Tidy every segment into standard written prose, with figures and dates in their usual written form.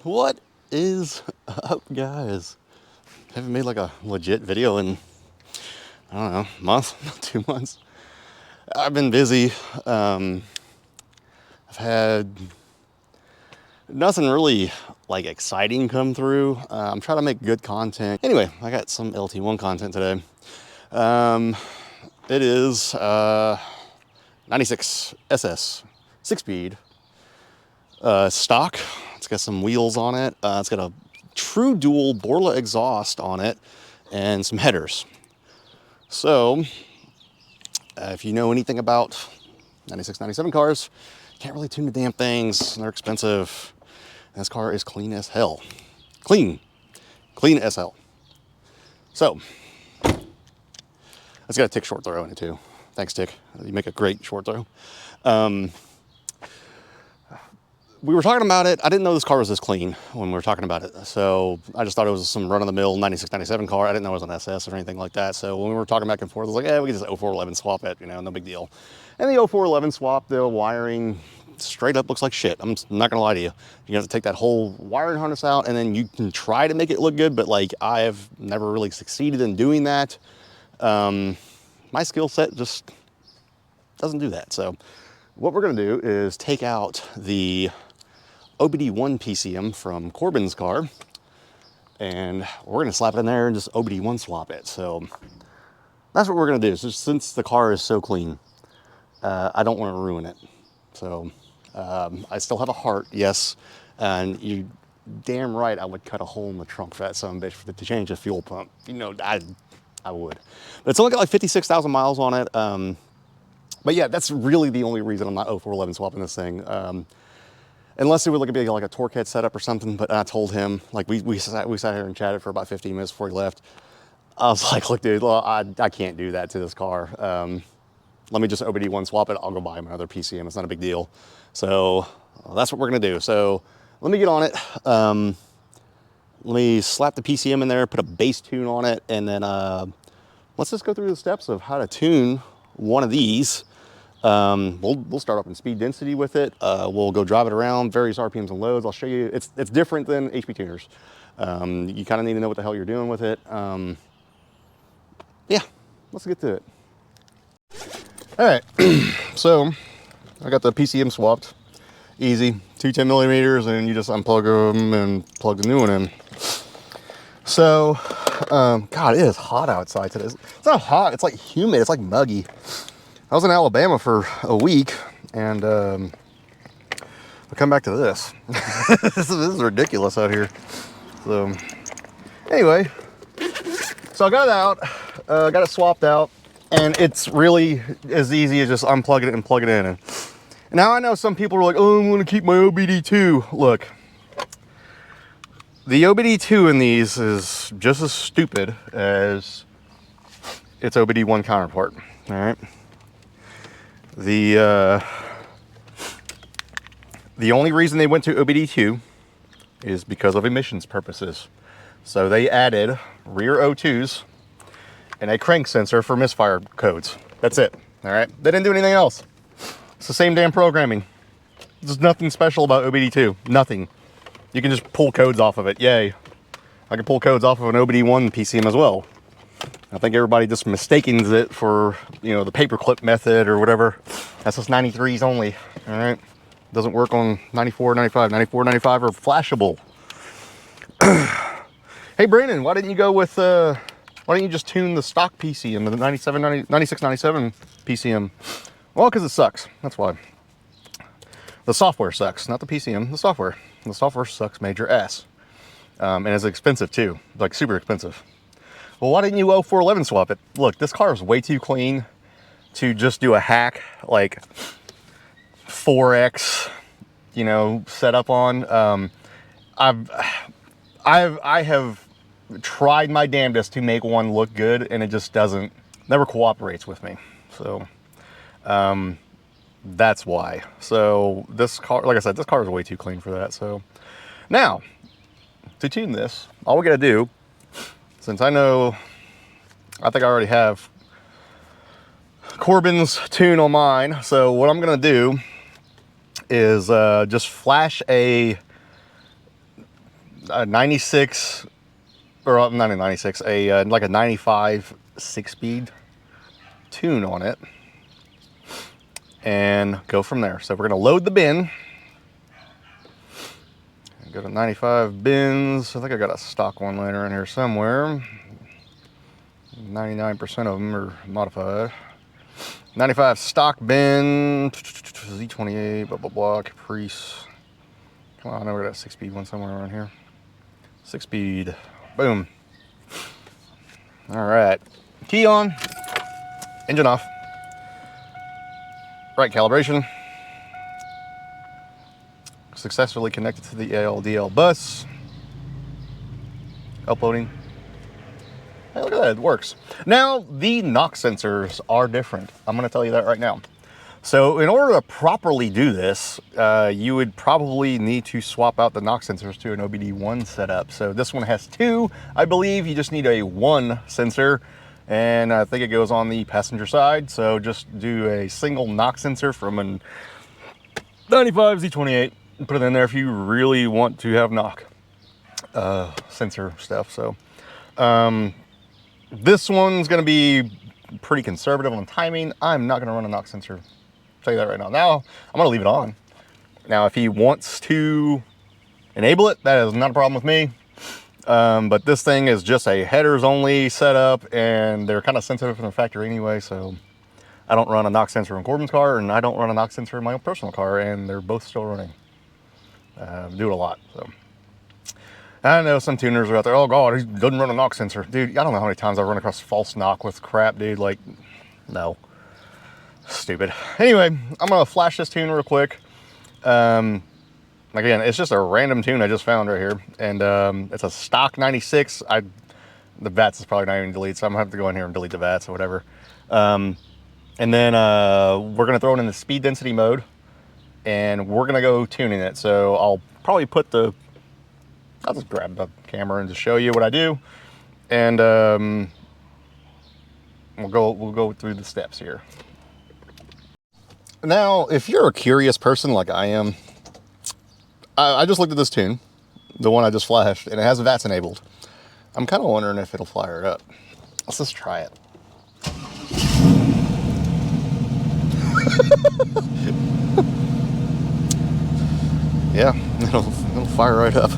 What is up, guys? Haven't made like a legit video in, I don't know, month, 2 months. I've been busy. I've had nothing really like exciting come through. I'm trying to make good content. Anyway, I got some LT1 content today. It is 96 SS 6-speed stock. It's got some wheels on it. It's got a true dual Borla exhaust on it and some headers. So if you know anything about 96, 97 cars, you can't really tune the damn things. They're expensive. And this car is clean as hell. Clean as hell. So it's got a Tick short throw in it too. Thanks, Tick. You make a great short throw. We were talking about it. I didn't know this car was this clean when we were talking about it. So I just thought it was some run-of-the-mill 96, 97 car. I didn't know it was an SS or anything like that. So when we were talking back and forth, I was like, yeah, we can just 0411 swap it, you know, no big deal. And the 0411 swap, the wiring straight up looks like shit. I'm not gonna lie to you. You have to take that whole wiring harness out and then you can try to make it look good, but like I have never really succeeded in doing that. My skill set just doesn't do that. So what we're gonna do is take out the OBD1 PCM from Corbin's car, and we're gonna slap it in there and just OBD1 swap it. So that's what we're gonna do. So since the car is so clean, I don't want to ruin it. So I still have a heart, yes, and you damn right I would cut a hole in the trunk for that son of a bitch to change the fuel pump. You know, I would. But it's only got like 56,000 miles on it. But yeah, that's really the only reason I'm not 0411 swapping this thing. Unless it would be like a torque head setup or something, but I told him, like we sat here and chatted for about 15 minutes before he left. I was like, look, dude, well, I can't do that to this car. Let me just OBD1 swap it. I'll go buy him another PCM. It's not a big deal. So that's what we're gonna do. So let me get on it. Let me slap the PCM in there, put a bass tune on it, and then let's just go through the steps of how to tune one of these. We'll start up in speed density with it. We'll go drive it around, various RPMs and loads. I'll show you. It's different than HP tuners. You kind of need to know what the hell you're doing with it. Yeah, let's get to it. All right, so I got the PCM swapped. Easy, 2 10 millimeters, and you just unplug them and plug the new one in. So, God, it is hot outside today. It's not hot, it's like humid, it's like muggy. I was in Alabama for a week, and I come back to this. This is ridiculous out here. So, anyway, so I got it out, got it swapped out, and it's really as easy as just unplug it and plug it in. And now I know some people are like, oh, I'm gonna keep my OBD2. Look, the OBD2 in these is just as stupid as its OBD1 counterpart, all right? The only reason they went to OBD2 is because of emissions purposes. So they added rear O2s and a crank sensor for misfire codes. That's it, all right? They didn't do anything else. It's the same damn programming. There's nothing special about OBD2, nothing. You can just pull codes off of it, yay. I can pull codes off of an OBD1 PCM as well. I think everybody just mistakens it for, you know, the paperclip method or whatever. That's just 93s only, all right? Doesn't work on 94, 95. 94, 95 are flashable. Hey, Brandon, why didn't you go with, why didn't you just tune the stock PCM, the 96, 97 PCM? Well, because it sucks, that's why. The software sucks, not the PCM, the software. The software sucks major ass. And it's expensive too, like super expensive. Well, why didn't you 0411 swap it? Look, this car is way too clean to just do a hack like 4X, you know, setup on. I have tried my damnedest to make one look good, and it just never cooperates with me. So that's why. So this car, like I said, this car is way too clean for that. So now to tune this, all we gotta do, since I think I already have Corbin's tune on mine. So what I'm gonna do is just flash a a 96, or not a 96, like a 95 6-speed tune on it, and go from there. So we're gonna load the bin. Go to 95 bins. I think I got a stock one later in here somewhere. 99% of them are modified. 95 stock bin, Z28, blah, blah, blah, Caprice. Come on, I know we got a 6-speed one somewhere around here. 6-speed, boom. All right, key on, engine off. Right calibration. Successfully connected to the ALDL bus. Uploading. Hey, look at that, it works. Now, the knox sensors are different. I'm gonna tell you that right now. So in order to properly do this, you would probably need to swap out the knox sensors to an OBD1 setup. So this one has 2. I believe you just need a 1 sensor, and I think it goes on the passenger side. So just do a single knox sensor from a 95 Z28 and put it in there if you really want to have knock sensor stuff. So this one's gonna be pretty conservative on timing. I'm not gonna run a knock sensor. I'll tell you that right now. Now, I'm gonna leave it on. Now, if he wants to enable it, that is not a problem with me. But this thing is just a headers only setup, and they're kind of sensitive from the factory anyway, so I don't run a knock sensor in Corbin's car, and I don't run a knock sensor in my own personal car, and they're both still running. Do it a lot, so. I know some tuners are out there, oh God, he doesn't run a knock sensor. Dude, I don't know how many times I've run across false knock with crap, dude, like, no. Stupid. Anyway, I'm gonna flash this tune real quick. Again, it's just a random tune I just found right here, and it's a stock 96. The VATS is probably not even deleted, so I'm gonna have to go in here and delete the VATS or whatever. And then we're gonna throw it in the speed density mode, and we're gonna go tuning it. So I'll probably I'll just grab the camera and just show you what I do, and we'll go through the steps here. Now, if you're a curious person like I am, I just looked at this tune, the one I just flashed, and it has VATS enabled. I'm kind of wondering if it'll fire it up. Let's just try it. Yeah, it'll fire right up.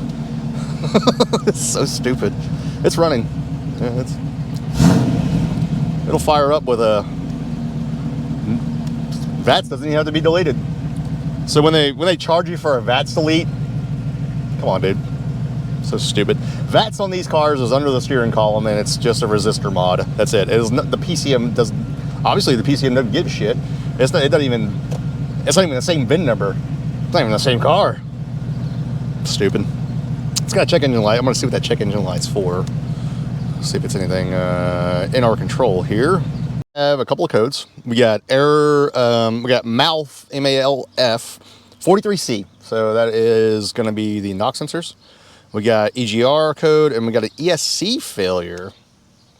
It's so stupid. It's running. Yeah, it'll fire up with a VATS doesn't even have to be deleted. So when they charge you for a VATS delete, come on, dude. So stupid. VATS on these cars is under the steering column, and it's just a resistor mod. That's it. It is not, the PCM does. Obviously, the PCM doesn't give a shit. It's not. It doesn't even. It's not even the same VIN number. It's not even the same car. Stupid. It's got a check engine light. I'm gonna see what that check engine light's for. See if it's anything in our control here. I have a couple of codes. We got error. We got MALF, M-A-L-F, 43C. So that is going to be the knock sensors. We got EGR code, and we got an ESC failure.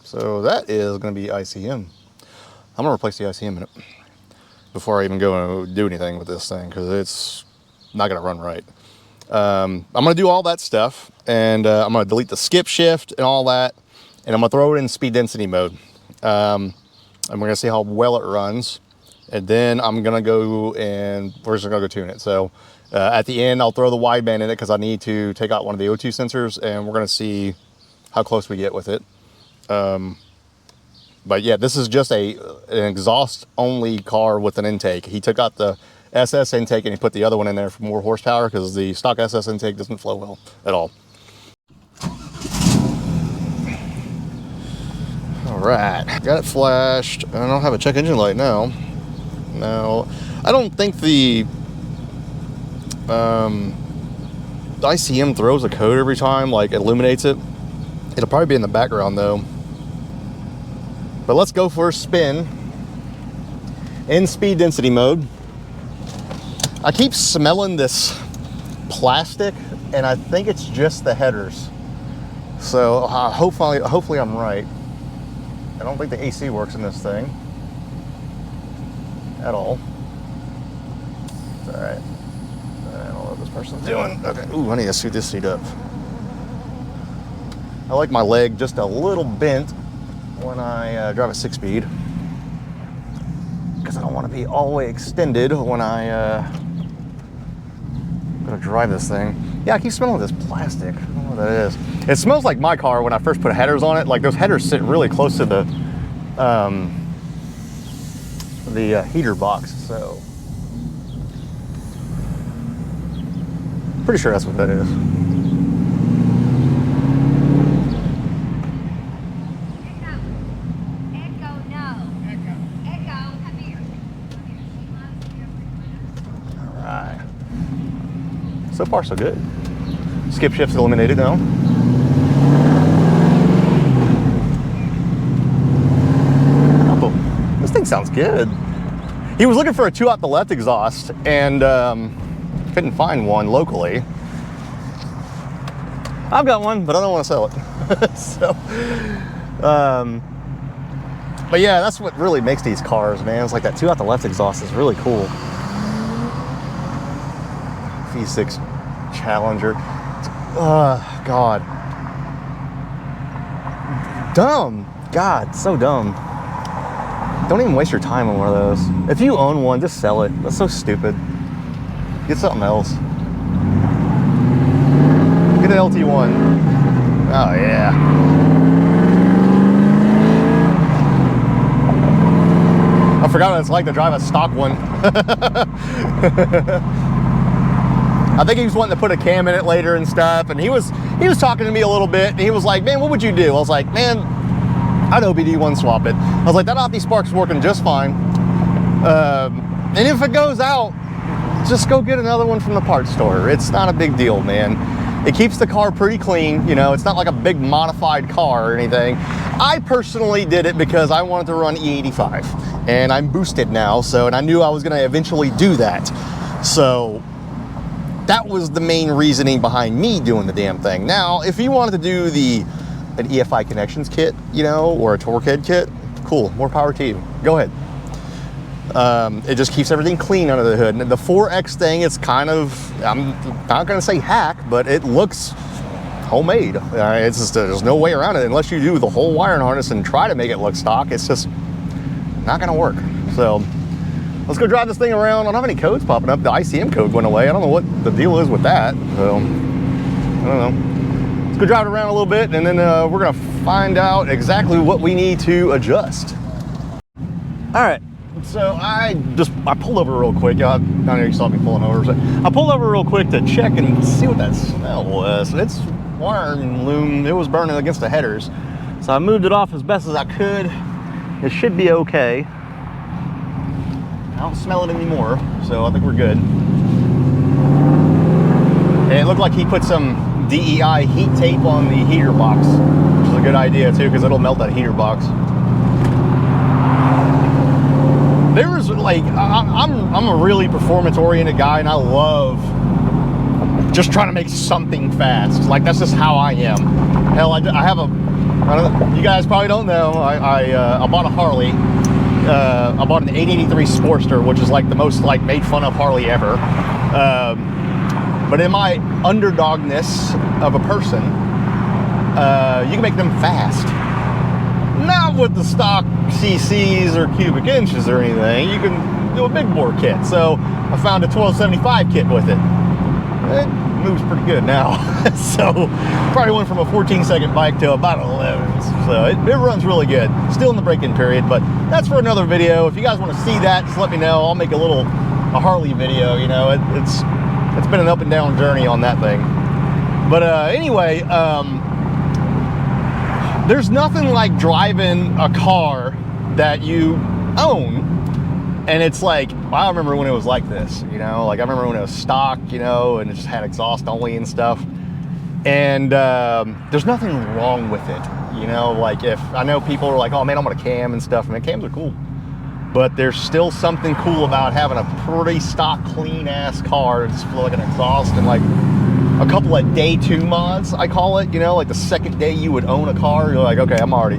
So that is going to be ICM. I'm going to replace the ICM in it before I even go and do anything with this thing, because it's not going to run right. I'm going to do all that stuff, and I'm going to delete the skip shift and all that, and I'm going to throw it in speed density mode. And we're gonna see how well it runs, and then I'm gonna go and we're just gonna go tune it. So at the end, I'll throw the wideband in it because I need to take out one of the O2 sensors, and we're gonna see how close we get with it. But yeah, this is just an exhaust only car with an intake. He took out the SS intake and he put the other one in there for more horsepower, because the stock SS intake doesn't flow well at all. All right, got it flashed. I don't have a check engine light now. Now, I don't think the ICM throws a code every time, like illuminates it. It'll probably be in the background though. But let's go for a spin in speed density mode. I keep smelling this plastic, and I think it's just the headers. So hopefully I'm right. I don't think the AC works in this thing at all. It's all right. I don't know what this person's doing. Okay. Ooh, I need to suit this seat up. I like my leg just a little bent when I drive a 6-speed, because I don't want to be all the way extended when I gonna drive this thing. Yeah, I keep smelling this plastic. I don't know what that is. It smells like my car when I first put headers on it. Like those headers sit really close to the heater box, so pretty sure that's what that is. So far, so good. Skip shift's eliminated now. Oh, this thing sounds good. He was looking for a 2 out the left exhaust and couldn't find one locally. I've got one, but I don't want to sell it. So, but yeah, that's what really makes these cars, man. It's like that 2 out the left exhaust is really cool. V6 Challenger. God. Dumb. God, so dumb. Don't even waste your time on one of those. If you own one, just sell it. That's so stupid. Get something else. Get an LT1. Oh, yeah. I forgot what it's like to drive a stock one. I think he was wanting to put a cam in it later and stuff, and he was talking to me a little bit, and he was like, man, what would you do? I was like, man, I'd OBD1 swap it. I was like, that OptiSpark's working just fine. And if it goes out, just go get another one from the parts store. It's not a big deal, man. It keeps the car pretty clean, you know, it's not like a big modified car or anything. I personally did it because I wanted to run E85, and I'm boosted now, so, and I knew I was gonna eventually do that. So, that was the main reasoning behind me doing the damn thing. Now, if you wanted to do an EFI connections kit, you know, or a torque head kit, cool, more power to you. Go ahead. It just keeps everything clean under the hood. And the 4X thing, it's kind of, I'm not gonna say hack, but it looks homemade. It's just, there's no way around it unless you do the whole wiring harness and try to make it look stock. It's just not gonna work. So, let's go drive this thing around. I don't have any codes popping up. The ICM code went away. I don't know what the deal is with that. So, I don't know. Let's go drive it around a little bit, and then we're gonna find out exactly what we need to adjust. All right, so I pulled over real quick. I know you saw me pulling over. So I pulled over real quick to check and see what that smell was. It's wiring loom. It was burning against the headers. So I moved it off as best as I could. It should be okay. I don't smell it anymore, so I think we're good. And it looked like he put some DEI heat tape on the heater box, which is a good idea too, because it'll melt that heater box. There was like, I'm a really performance-oriented guy, and I love just trying to make something fast. Like, that's just how I am. Hell, I have a, you guys probably don't know, I bought a Harley. I bought an 883 Sportster, which is like the most like made fun of Harley ever. But in my underdogness of a person, you can make them fast. Not with the stock CCs or cubic inches or anything. You can do a big bore kit. So I found a 1275 kit with it. It moves pretty good now. So probably went from a 14-second bike to about 11. So it runs really good. Still in the break-in period, but that's for another video. If you guys want to see that, just let me know. I'll make a Harley video. You know, it's been an up and down journey on that thing. But anyway, there's nothing like driving a car that you own, and it's like, I remember when it was like this, you know, like I remember when it was stock, you know, and it just had exhaust only and stuff. And there's nothing wrong with it, you know. Like, if I know people are like, oh man, I want a cam and stuff. I mean, cams are cool, but there's still something cool about having a pretty stock, clean ass car. Just feel like an exhaust and like a couple of day 2 mods, I call it. You know, like the second day you would own a car, you're like, okay, I'm already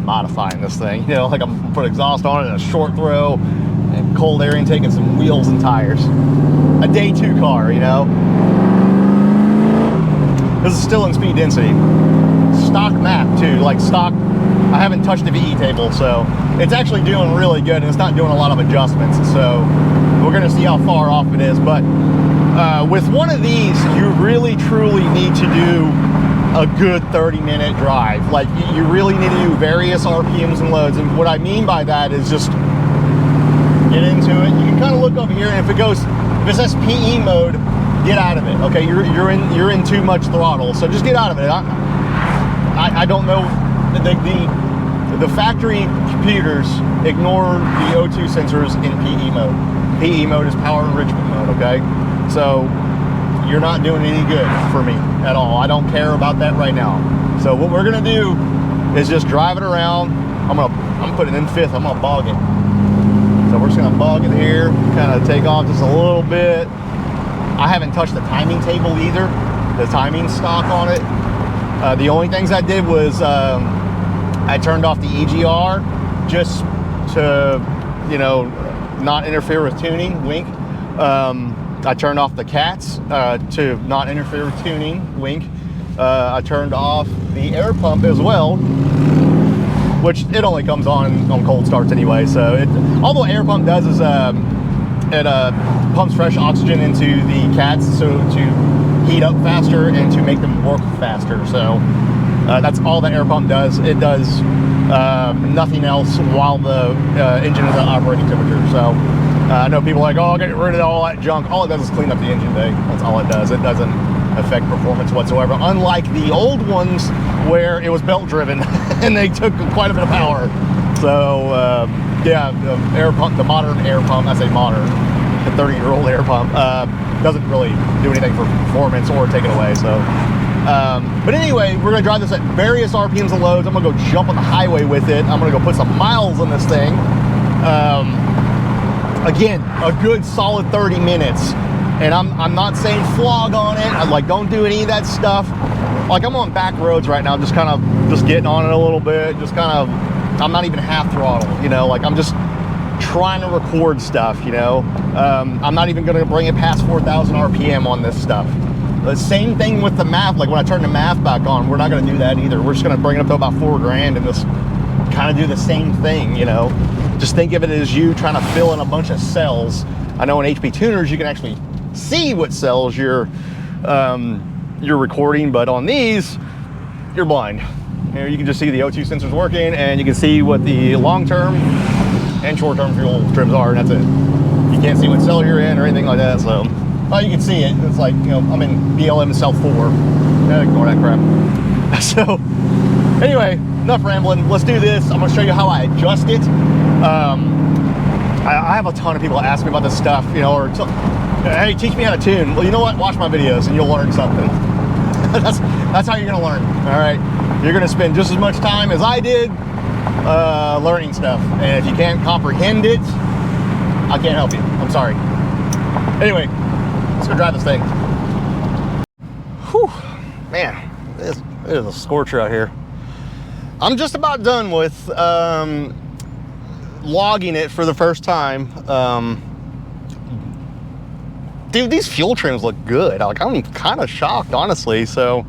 modifying this thing. You know, like I'm gonna put exhaust on it, and a short throw, and cold air intake, and some wheels and tires. A day 2 car, you know. This is still in speed density. stock map too, like stock. I haven't touched the VE table, so it's actually doing really good, and it's not doing a lot of adjustments. So we're gonna see how far off it is. But with one of these, you really truly need to do a good 30-minute drive. Like you really need to do various RPMs and loads. And what I mean by that is just get into it. You can kind of look over here, and if it says PE mode, get out of it. Okay, you're in too much throttle, so just get out of it. I don't know, the factory computers ignore the O2 sensors in PE mode. PE mode is power enrichment mode. Okay, so you're not doing any good for me at all. I don't care about that right now. So what we're gonna do is just drive it around. I'm putting in fifth. I'm gonna bog it. So we're just gonna bog it here, kind of take off just a little bit. I haven't touched the timing table either, the timing stock on it. The only things I did was I turned off the EGR just to, you know, not interfere with tuning, wink. I turned off the cats to not interfere with tuning, wink. I turned off the air pump as well, which it only comes on cold starts anyway. So all the air pump does is it pumps fresh oxygen into the cats, so to heat up faster and to make them work faster. So that's all the air pump does. It does nothing else while the engine is at operating temperature. So I know people are like, oh, get rid of all that junk. All it does is clean up the engine bay. That's all it does. It doesn't affect performance whatsoever, unlike the old ones where it was belt driven and they took quite a bit of power. So yeah, the air pump, the modern air pump, I say modern, the 30-year-old air pump, doesn't really do anything for performance or take it away. So but anyway, we're gonna drive this at various RPMs and loads. I'm gonna go jump on the highway with it. I'm gonna go put some miles on this thing. Again, a good solid 30 minutes. And I'm not saying flog on it. I like, don't do any of that stuff. Like, I'm on back roads right now, just getting on it a little bit, I'm not even half throttle, you know, like I'm just trying to record stuff, you know. I'm not even gonna bring it past 4,000 RPM on this stuff. The same thing with the MAF. Like when I turn the MAF back on, we're not gonna do that either. We're just gonna bring it up to about 4 grand and just kind of do the same thing, you know. Just think of it as you trying to fill in a bunch of cells. I know in HP tuners you can actually see what cells you're recording, but on these you're blind. Here you can just see the O2 sensors working, and you can see what the long-term and short-term fuel trims are, and that's it. You can't see what cell you're in or anything like that. So well, you can see it. It's like, you know, I'm in BLM cell 4. Ignore that crap. So anyway, enough rambling. Let's do this. I'm gonna show you how I adjust it. I have a ton of people ask me about this stuff, you know, or hey, teach me how to tune. Well, you know what? Watch my videos and you'll learn something. that's how you're gonna learn. All right, you're gonna spend just as much time as I did learning stuff, and if you can't comprehend it, I can't help you. I'm sorry. Anyway, let's go drive this thing. Whew, man, it is a scorcher out here. I'm just about done with logging it for the first time. Dude, these fuel trims look good. Like, I'm kind of shocked, honestly. So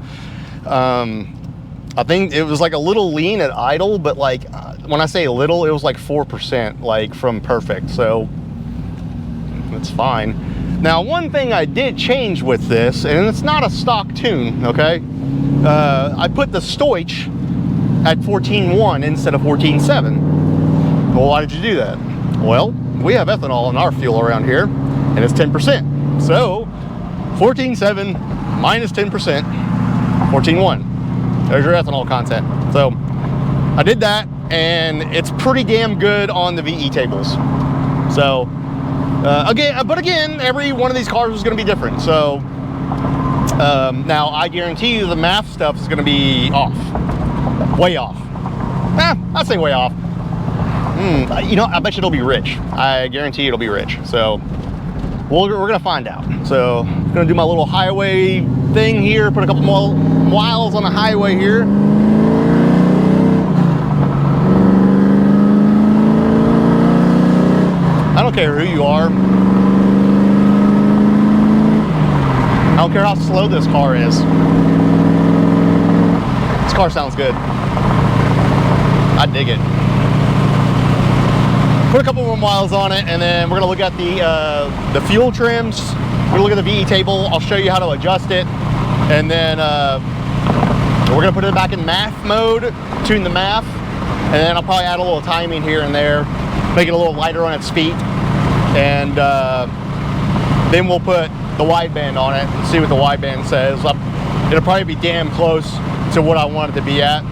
I think it was like a little lean at idle, but like when I say little, it was like 4%, like from perfect. So that's fine. Now, one thing I did change with this, and it's not a stock tune, okay? I put the Stoich at 14.1 instead of 14.7. Well, why did you do that? Well, we have ethanol in our fuel around here, and it's 10%. So 14.7 minus 10%, 14.1. There's your ethanol content. So I did that, and it's pretty damn good on the VE tables. So again, every one of these cars is going to be different. So now I guarantee you the MAF stuff is going to be off, way off. I'd say way off. You know, I bet you it'll be rich. I guarantee it'll be rich. So we're gonna find out. So I'm gonna do my little highway thing here, put a couple more miles on the highway here. I don't care who you are. I don't care how slow this car is. This car sounds good. I dig it. Put a couple more miles on it, and then we're gonna look at the fuel trims. We're gonna look at the VE table. I'll show you how to adjust it, and then we're gonna put it back in MAF mode, tune the MAF, and then I'll probably add a little timing here and there, make it a little lighter on its feet, and then we'll put the wideband on it and see what the wideband says. It'll probably be damn close to what I want it to be at,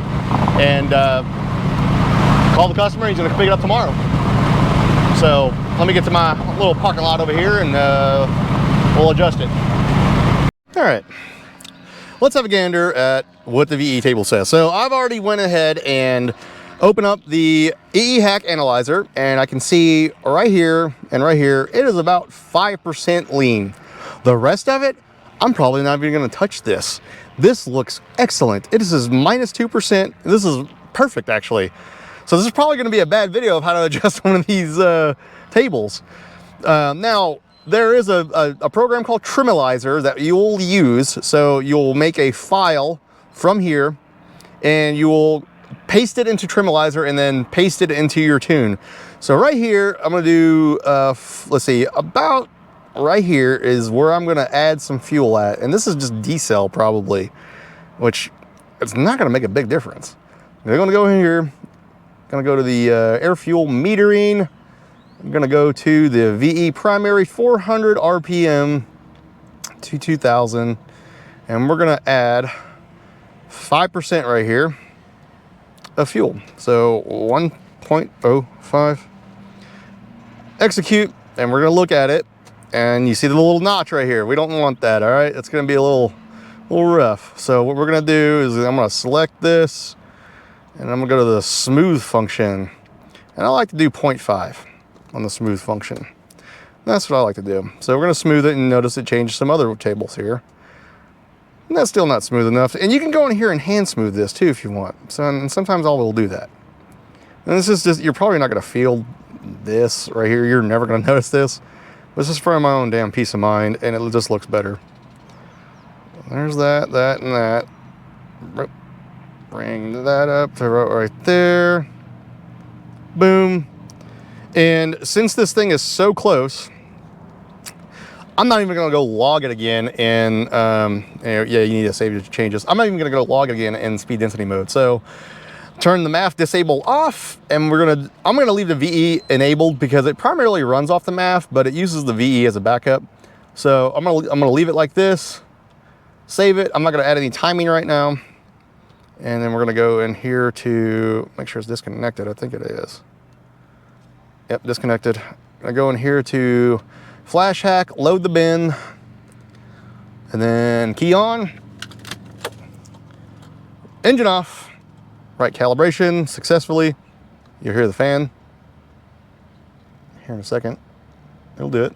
and call the customer. He's gonna pick it up tomorrow. So let me get to my little parking lot over here, and we'll adjust it. All right, let's have a gander at what the VE table says. So I've already went ahead and opened up the EE hack analyzer, and I can see right here and right here, it is about 5% lean. The rest of it, I'm probably not even gonna touch this. This looks excellent. It is minus 2%. This is perfect, actually. So this is probably gonna be a bad video of how to adjust one of these tables. Now, there is a program called Trimalizer that you'll use. So you'll make a file from here, and you will paste it into Trimalizer and then paste it into your tune. So right here, I'm gonna do, let's see, about right here is where I'm gonna add some fuel at. And this is just decel probably, which it's not gonna make a big difference. They're gonna go in here, gonna go to the air fuel metering. I'm gonna go to the VE primary 400 RPM to 2000, and we're gonna add 5% right here of fuel. So 1.05. Execute, and we're gonna look at it, and you see the little notch right here. We don't want that, all right? It's gonna be a little rough. So what we're gonna do is I'm gonna select this, and I'm gonna go to the smooth function. And I like to do 0.5 on the smooth function. That's what I like to do. So we're gonna smooth it, and notice it changed some other tables here. And that's still not smooth enough. And you can go in here and hand smooth this too if you want. So, and sometimes I will do that. And this is just, you're probably not gonna feel this right here. You're never gonna notice this. This is for my own damn peace of mind, and it just looks better. There's that, that, and that. Bring that up to right there. Boom. And since this thing is so close, I'm not even gonna go log it again in, yeah, you need to save your changes. I'm not even gonna go log it again in speed density mode. So turn the MAF disable off, and I'm gonna leave the VE enabled because it primarily runs off the MAF, but it uses the VE as a backup. So I'm gonna leave it like this, save it. I'm not gonna add any timing right now. And then we're gonna go in here to make sure it's disconnected. I think it is. Yep, disconnected. I go in here to flash hack, load the bin, and then key on, engine off, right calibration successfully. You'll hear the fan here in a second. It'll do it.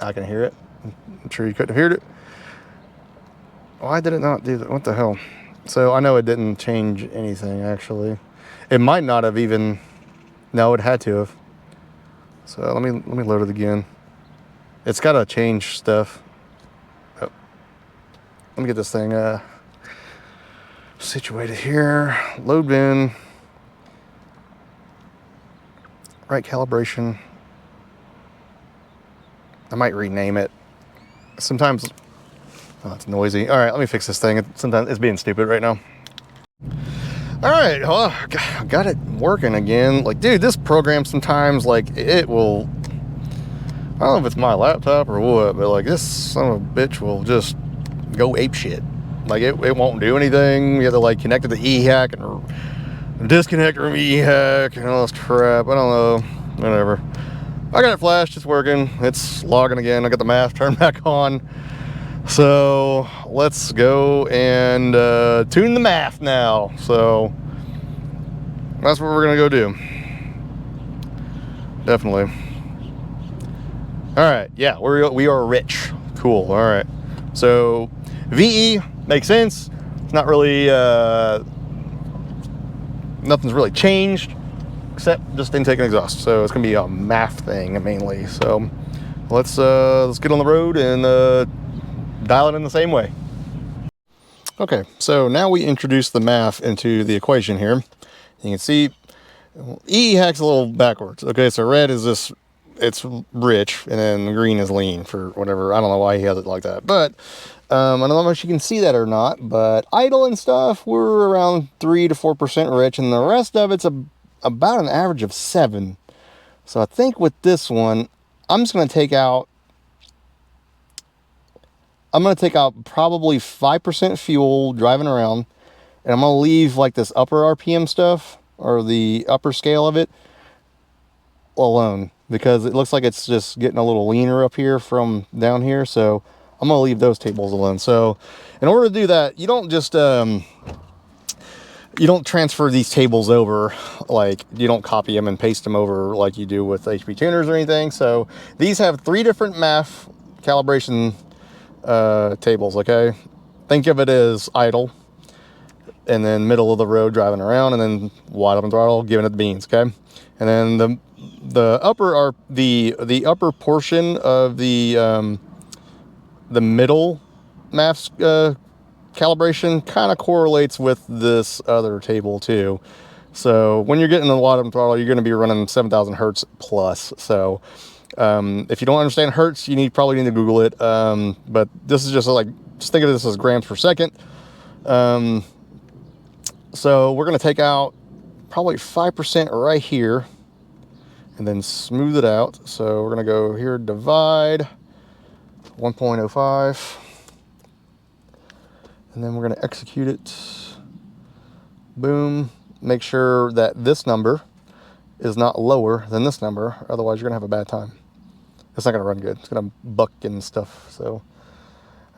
I can hear it. I'm sure you couldn't have heard it. Why did it not do that? What the hell? So I know it didn't change anything actually. It might not have even, no, it had to have. So let me load it again. It's gotta change stuff. Oh. Let me get this thing situated here. Load bin. Right calibration. I might rename it. Sometimes, oh, it's noisy. All right, let me fix this thing. Sometimes it's being stupid right now. All right, well, got it working again. Like, dude, this program sometimes, like, it will, I don't know if it's my laptop or what, but like this son of a bitch will just go ape shit. Like it won't do anything. You have to like connect it to E-Hack and disconnect from E-Hack and all this crap. I don't know, whatever. I got it flashed, it's working. It's logging again. I got the MAF turned back on. So let's go and tune the MAF now. So that's what we're gonna go do. Definitely. All right, yeah, we are rich. Cool. All right. So VE makes sense. It's not really nothing's really changed except just intake and exhaust. So it's gonna be a MAF thing mainly. So let's get on the road and dial it in the same way. Okay, so now we introduce the math into the equation here. You can see E hacks a little backwards. Okay, so red is this, it's rich, and then green is lean for whatever. I don't know why he has it like that, but I don't know if you can see that or not, but idle and stuff, we're around 3 to 4% rich, and the rest of it's about an average of 7. So I think with this one, I'm just going to take out probably 5% fuel driving around, and I'm going to leave like this upper RPM stuff, or the upper scale of it, alone, because it looks like it's just getting a little leaner up here from down here. So I'm going to leave those tables alone. So in order to do that, you don't just you don't transfer these tables over, like you don't copy them and paste them over like you do with HP tuners or anything. So these have 3 different MAF calibration tables. Okay, think of it as idle, and then middle of the road driving around, and then wide open throttle giving it the beans. Okay, and then the upper are the upper portion of the middle MAF calibration kind of correlates with this other table too. So when you're getting a wide open throttle, you're going to be running 7,000 hertz plus. So if you don't understand hertz, probably need to Google it. But this is just just think of this as grams per second. So we're going to take out probably 5% right here and then smooth it out. So we're going to go here, divide 1.05, and then we're going to execute it. Boom. Make sure that this number is not lower than this number, otherwise you're going to have a bad time. It's not going to run good. It's going to buck and stuff. So,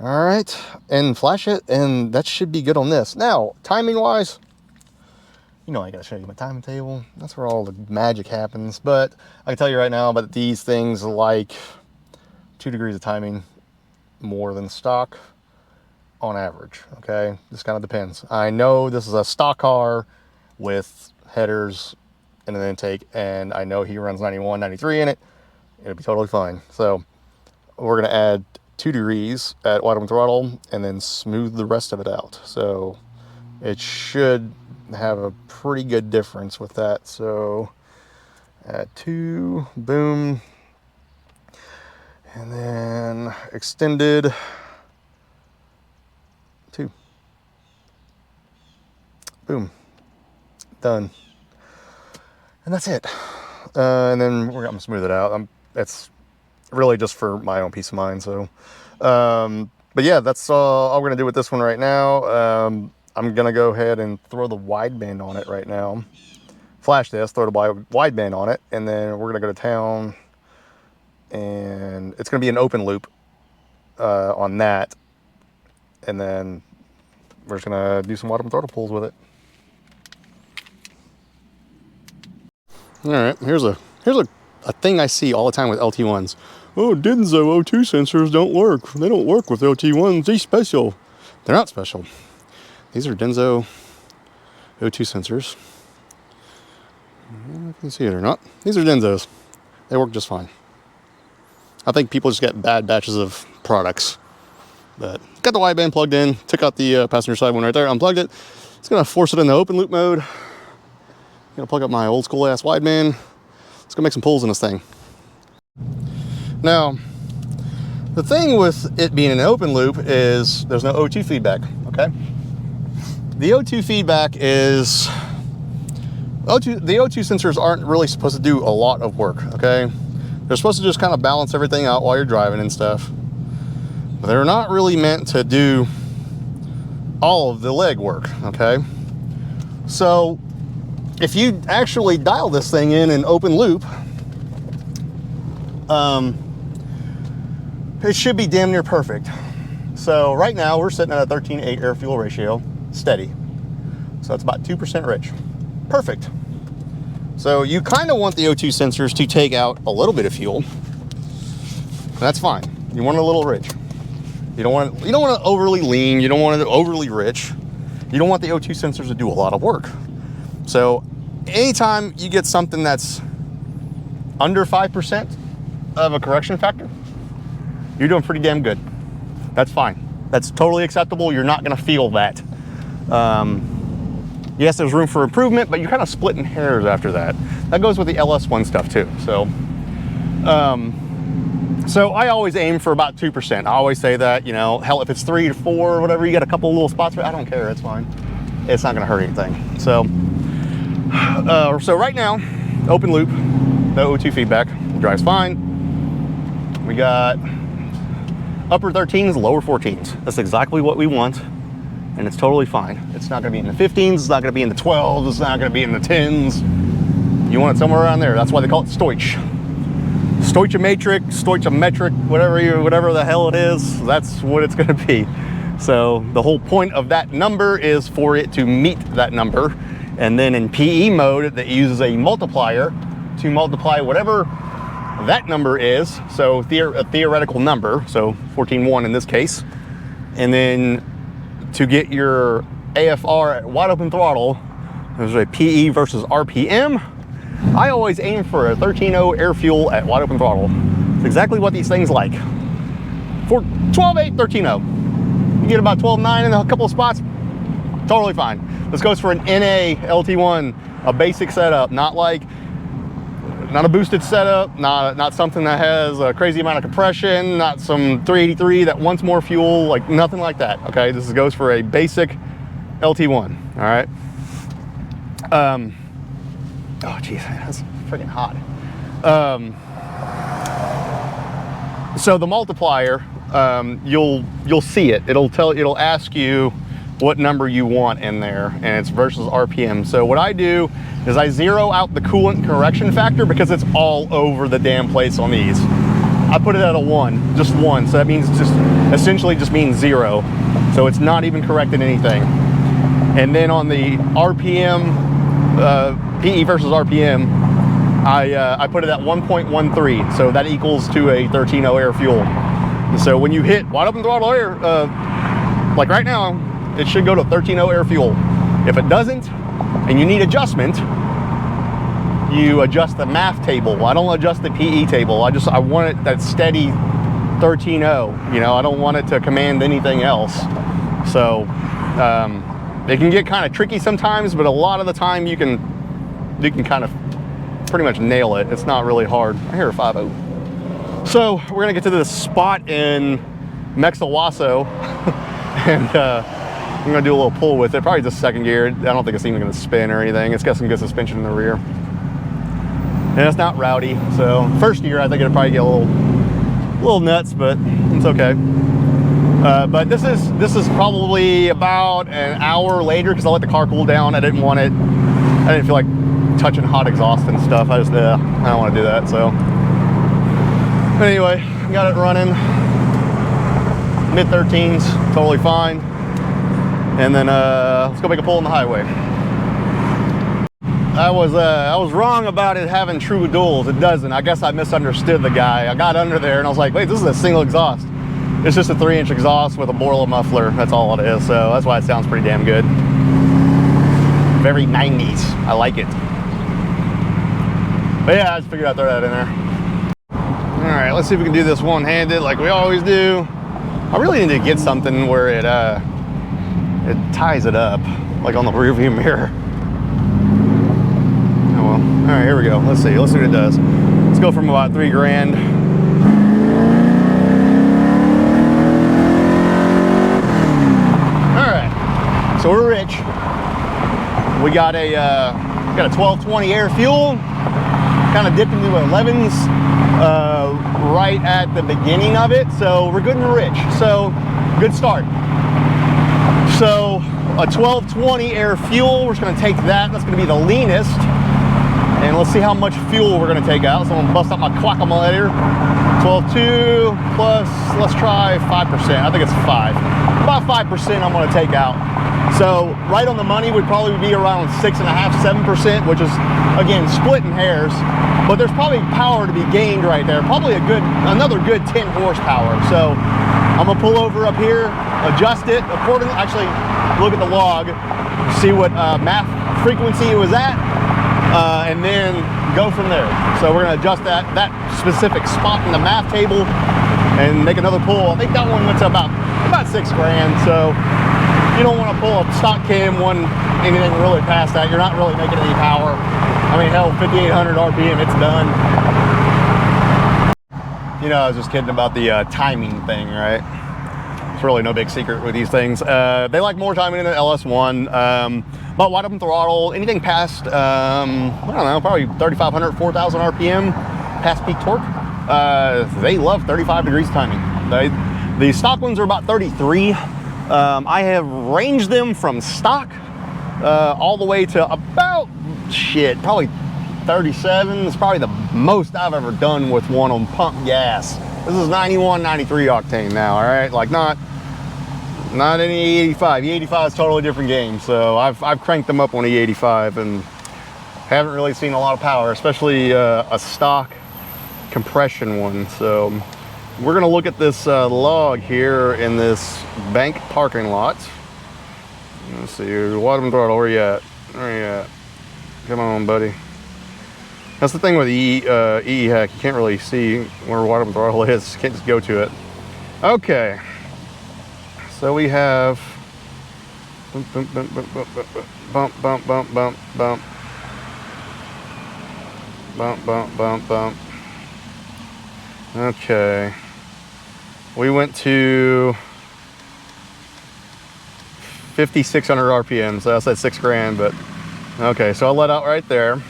all right, and flash it, and that should be good on this. Now, timing wise, I got to show you my timing table. That's where all the magic happens. But I can tell you right now about these things, like 2 degrees of timing more than stock on average. Okay, this kind of depends. I know this is a stock car with headers and an intake, and I know he runs 91, 93 in it. It'll be totally fine. So we're going to add 2 degrees at wide open throttle and then smooth the rest of it out. So it should have a pretty good difference with that. So add 2, boom, and then extended 2, boom, done. And that's it. And then we're going to smooth it out. It's really just for my own peace of mind. So, but yeah, that's all we're going to do with this one right now. I'm going to go ahead and throw the wideband on it right now. Flash this, throw the wideband on it, and then we're going to go to town. And it's going to be an open loop on that. And then we're just going to do some wide open throttle pulls with it. All right, here's a thing I see all the time with LT1s. Oh, Denso O2 sensors don't work. They don't work with LT1s. They're special. They're not special. These are Denso O2 sensors. I don't know if you can see it or not. These are Densos. They work just fine. I think people just get bad batches of products. But got the wideband plugged in. Took out the passenger side one right there. Unplugged it. It's going to force it into open loop mode. I'm going to plug up my old school ass wideband. Let's go make some pulls in this thing. Now, the thing with it being an open loop is there's no O2 feedback, okay? The O2 feedback is, the O2 sensors aren't really supposed to do a lot of work, okay? They're supposed to just kind of balance everything out while you're driving and stuff. But they're not really meant to do all of the leg work, okay? So, if you actually dial this thing in open loop, it should be damn near perfect. So right now we're sitting at a 13:8 air fuel ratio, steady. So it's about 2% rich. Perfect. So you kind of want the O2 sensors to take out a little bit of fuel. That's fine. You want it a little rich. You don't want it overly lean. You don't want it overly rich. You don't want the O2 sensors to do a lot of work. So anytime you get something that's under 5% of a correction factor, you're doing pretty damn good. That's fine. That's totally acceptable. You're not going to feel that. Yes, there's room for improvement, but you're kind of splitting hairs after that. That goes with the LS1 stuff too. So, so I always aim for about 2%. I always say that, you know, hell, if it's 3 to 4 or whatever, you got a couple of little spots, I don't care. It's fine. It's not going to hurt anything. So, so right now, open loop, no O2 feedback, drives fine. We got upper 13s, lower 14s. That's exactly what we want, and it's totally fine. It's not going to be in the 15s, it's not going to be in the 12s, it's not going to be in the 10s. You want it somewhere around there. That's why they call it Stoich. Stoichiometric, stoichiometric, whatever the hell it is, that's what it's going to be. So the whole point of that number is for it to meet that number. And then in PE mode, that uses a multiplier to multiply whatever that number is. So a theoretical number, so 14.1 in this case. And then to get your AFR at wide open throttle, there's a PE versus RPM. I always aim for a 13.0 air fuel at wide open throttle. It's exactly what these things like. For 12.8, 13.0. You get about 12.9 in a couple of spots, totally fine. This goes for an NA LT1, a basic setup, not a boosted setup, not something that has a crazy amount of compression, not some 383 that wants more fuel, like nothing like that. Okay, this goes for a basic LT1. All right. Oh geez, that's freaking hot. So the multiplier, you'll see it. It'll ask you what number you want in there, and it's versus RPM. So what I do is I zero out the coolant correction factor because it's all over the damn place on these. I put it at a 1, just 1. So that means just essentially just means 0. So it's not even correcting anything. And then on the RPM, PE versus RPM, I put it at 1.13. So that equals to a 13.0 air fuel. And so when you hit wide open throttle air, like right now, it should go to 13.0 air fuel. If it doesn't, and you need adjustment, you adjust the math table. I don't adjust the PE table. I want it that steady 13.0. You know, I don't want it to command anything else. So it can get kind of tricky sometimes, but a lot of the time you can kind of pretty much nail it. It's not really hard. I hear a 5.0. So we're gonna get to this spot in Mexawasso, and I'm gonna do a little pull with it, probably just second gear. I don't think it's even gonna spin or anything. It's got some good suspension in the rear. And it's not rowdy, so first gear I think it'll probably get a little nuts, but it's okay. But this is probably about an hour later because I let the car cool down. I didn't feel like touching hot exhaust and stuff. I don't want to do that, so. But anyway, got it running. Mid-13s, totally fine. And then let's go make a pull on the highway. I was wrong about it having true duals. It doesn't. I guess I misunderstood the guy. I got under there and I was like, wait, this is a single exhaust. It's just a 3-inch exhaust with a Borla muffler. That's all it is. So that's why it sounds pretty damn good. Very 90s. I like it. But yeah, I just figured I'd throw that in there. All right, let's see if we can do this one-handed like we always do. I really need to get something where it ties it up, like on the rearview mirror. Oh well. All right, here we go. Let's see what it does. Let's go from about $3 grand. All right, so we're rich. We got a 1220 air fuel. Kind of dipped into 11s right at the beginning of it, so we're good and rich. So good start. So a 1220 air fuel, we're just going to take that. That's going to be the leanest, and let's see how much fuel we're going to take out. So I'm going to bust out my quackamator. 12.2 plus, let's try 5%. I think it's 5. About 5% I'm going to take out. So right on the money would probably be around 6.5, 7%, which is, again, splitting hairs. But there's probably power to be gained right there. Probably another good 10 horsepower. So I'm gonna pull over up here, adjust it accordingly. Actually, look at the log, see what math frequency it was at, and then go from there. So we're gonna adjust that specific spot in the math table and make another pull. I think that one went to about $6 grand. So you don't want to pull a stock cam one, anything really past that. You're not really making any power. I mean, hell, 5,800 RPM, it's done. You know, I was just kidding about the timing thing, right? It's really no big secret with these things. They like more timing than the LS1. But wide open throttle, anything past, I don't know, probably 3,500, 4,000 RPM, past peak torque. They love 35 degrees timing. The stock ones are about 33. I have ranged them from stock all the way to about, probably 37. It's probably the most I've ever done with one on pump gas. This is 91, 93 octane now, all right? Like not any E85. E85 is a totally different game. So I've cranked them up on E85 and haven't really seen a lot of power, especially a stock compression one. So we're gonna look at this log here in this bank parking lot. Let's see, bottom throttle, where you at? Where you at? Come on, buddy. That's the thing with the E-Hack, you can't really see where bottom throttle is. You can't just go to it. Okay, so we have bump, bump, bump, bump, bump, bump, bump, bump, bump, bump, bump, bump, bump, bump. Okay, we went to 5,600 RPM, so that's at $6 grand, but okay, so I let out right there.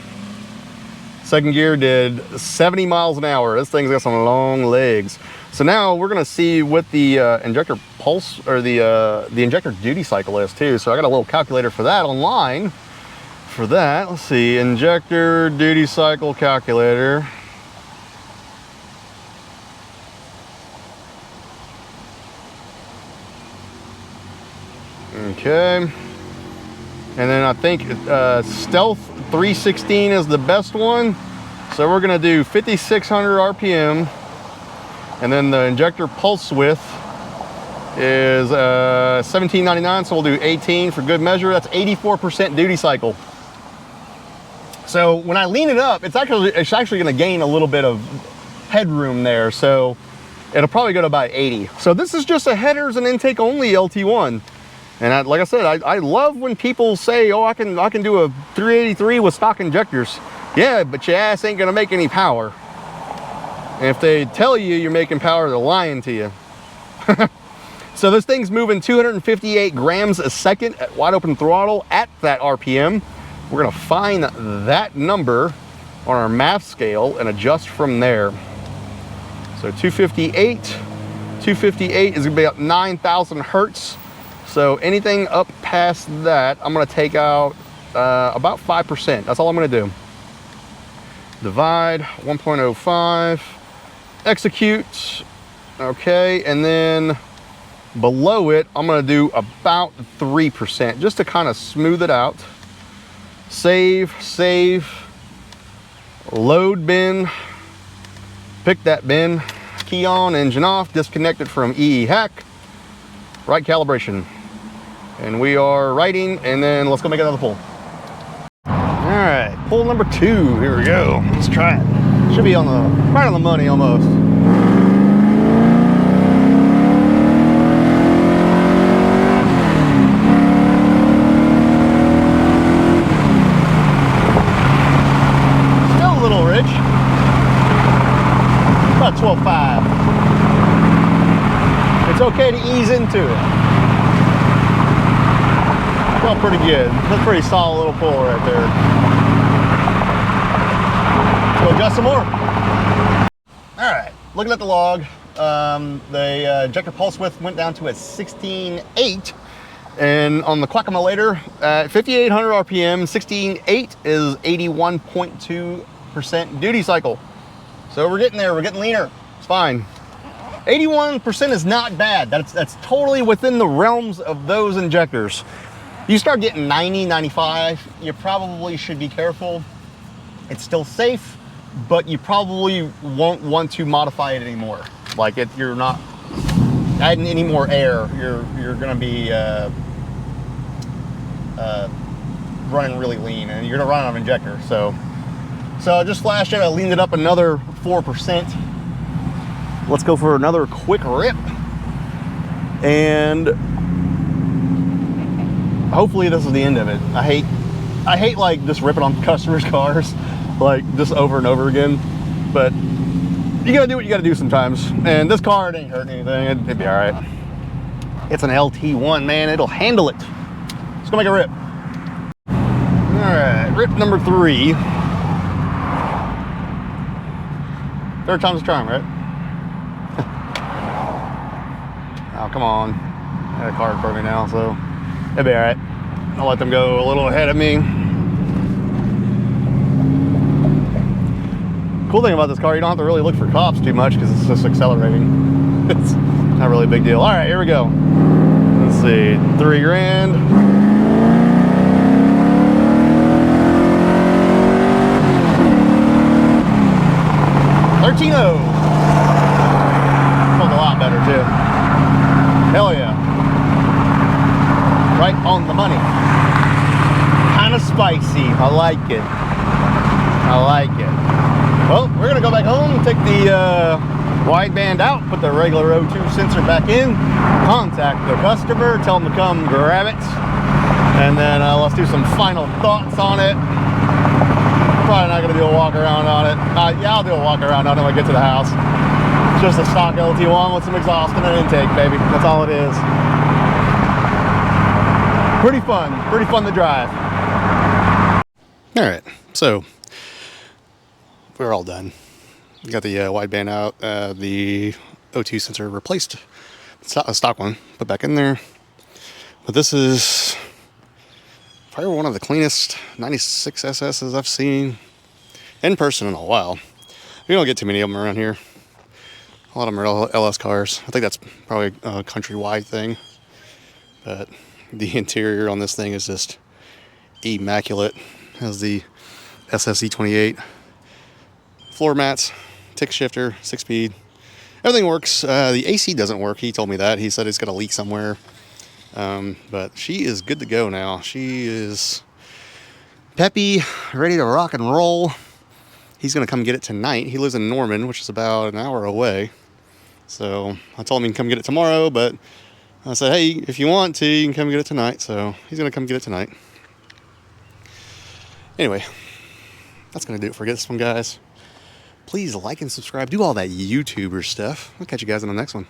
Second gear did 70 miles an hour. This thing's got some long legs. So now we're gonna see what the injector pulse, or the injector duty cycle is too. So I got a little calculator for that online. For that, let's see, injector duty cycle calculator. Okay, and then I think Stealth 316 is the best one. So we're gonna do 5,600 RPM, and then the injector pulse width is 1799, so we'll do 18 for good measure. That's 84% duty cycle. So when I lean it up, it's actually gonna gain a little bit of headroom there, so it'll probably go to about 80. So this is just a headers and intake only LT1. And like I said, I love when people say, oh, I can do a 383 with stock injectors. Yeah, but your ass ain't gonna make any power. And if they tell you you're making power, they're lying to you. So this thing's moving 258 grams a second at wide open throttle at that RPM. We're gonna find that number on our math scale and adjust from there. So 258 is gonna be about 9,000 hertz. So anything up past that, I'm gonna take out about 5%. That's all I'm gonna do. Divide 1.05, execute, okay, and then below it, I'm gonna do about 3%, just to kind of smooth it out. Save, load bin, pick that bin, key on, engine off, disconnect it from E-Hack, right calibration. And we are writing, and then let's go make another pull. All right, pull number 2, here we go. Let's try it. Should be right on the money almost. Still a little rich. About 12.5. It's okay to ease into it. Felt pretty good. That's a pretty solid little pull right there. Let's go adjust some more. All right, looking at the log, the injector pulse width went down to a 16.8, and on the Quackamator at 5,800 RPM, 16.8 is 81.2% duty cycle. So we're getting there. We're getting leaner. It's fine. 81% is not bad. That's totally within the realms of those injectors. You start getting 90, 95, you probably should be careful. It's still safe, but you probably won't want to modify it anymore. Like you're not adding any more air. You're gonna be running really lean, and you're gonna run out of injector. So I just flashed it. I leaned it up another 4%. let's go for another quick rip. And hopefully this is the end of it. I hate like just ripping on customers' cars, like just over and over again. But you gotta do what you gotta do sometimes. And this car, it ain't hurting anything. It'd be all right. It's an LT1, man. It'll handle it. Let's go make a rip. All right, rip number 3. Third time's a charm, right? Oh, come on. I got a car in front of me now, so it'll be all right. I'll let them go a little ahead of me. Cool thing about this car, you don't have to really look for cops too much because it's just accelerating. It's not really a big deal. All right, here we go. Let's see, 3 grand. $13.0. Felt a lot better too. Hell yeah. Right on the money. Kind of spicy. I like it. I like it. Well, we're gonna go back home, take the wideband out, put the regular O2 sensor back in, contact the customer, tell them to come grab it, and then let's do some final thoughts on it. Probably not gonna do a walk around on it. Yeah, I'll do a walk around on it when I get to the house. It's just a stock LT1 with some exhaust and an intake, baby. That's all it is. Pretty fun to drive. All right, so we're all done. We got the wideband out, the O2 sensor replaced, a stock one, put back in there. But this is probably one of the cleanest 96 SS's I've seen in person in a while. We don't get too many of them around here. A lot of them are LS cars. I think that's probably a countrywide thing. But the interior on this thing is just immaculate. It has the SSE28 floor mats, tick shifter, 6-speed. Everything works. The AC doesn't work. He told me that. He said it's got a leak somewhere. But she is good to go now. She is peppy, ready to rock and roll. He's going to come get it tonight. He lives in Norman, which is about an hour away. So I told him he can come get it tomorrow, but I said, hey, if you want to, you can come get it tonight. So he's going to come get it tonight. Anyway, that's going to do it for this one, guys. Please like and subscribe. Do all that YouTuber stuff. I'll catch you guys in the next one.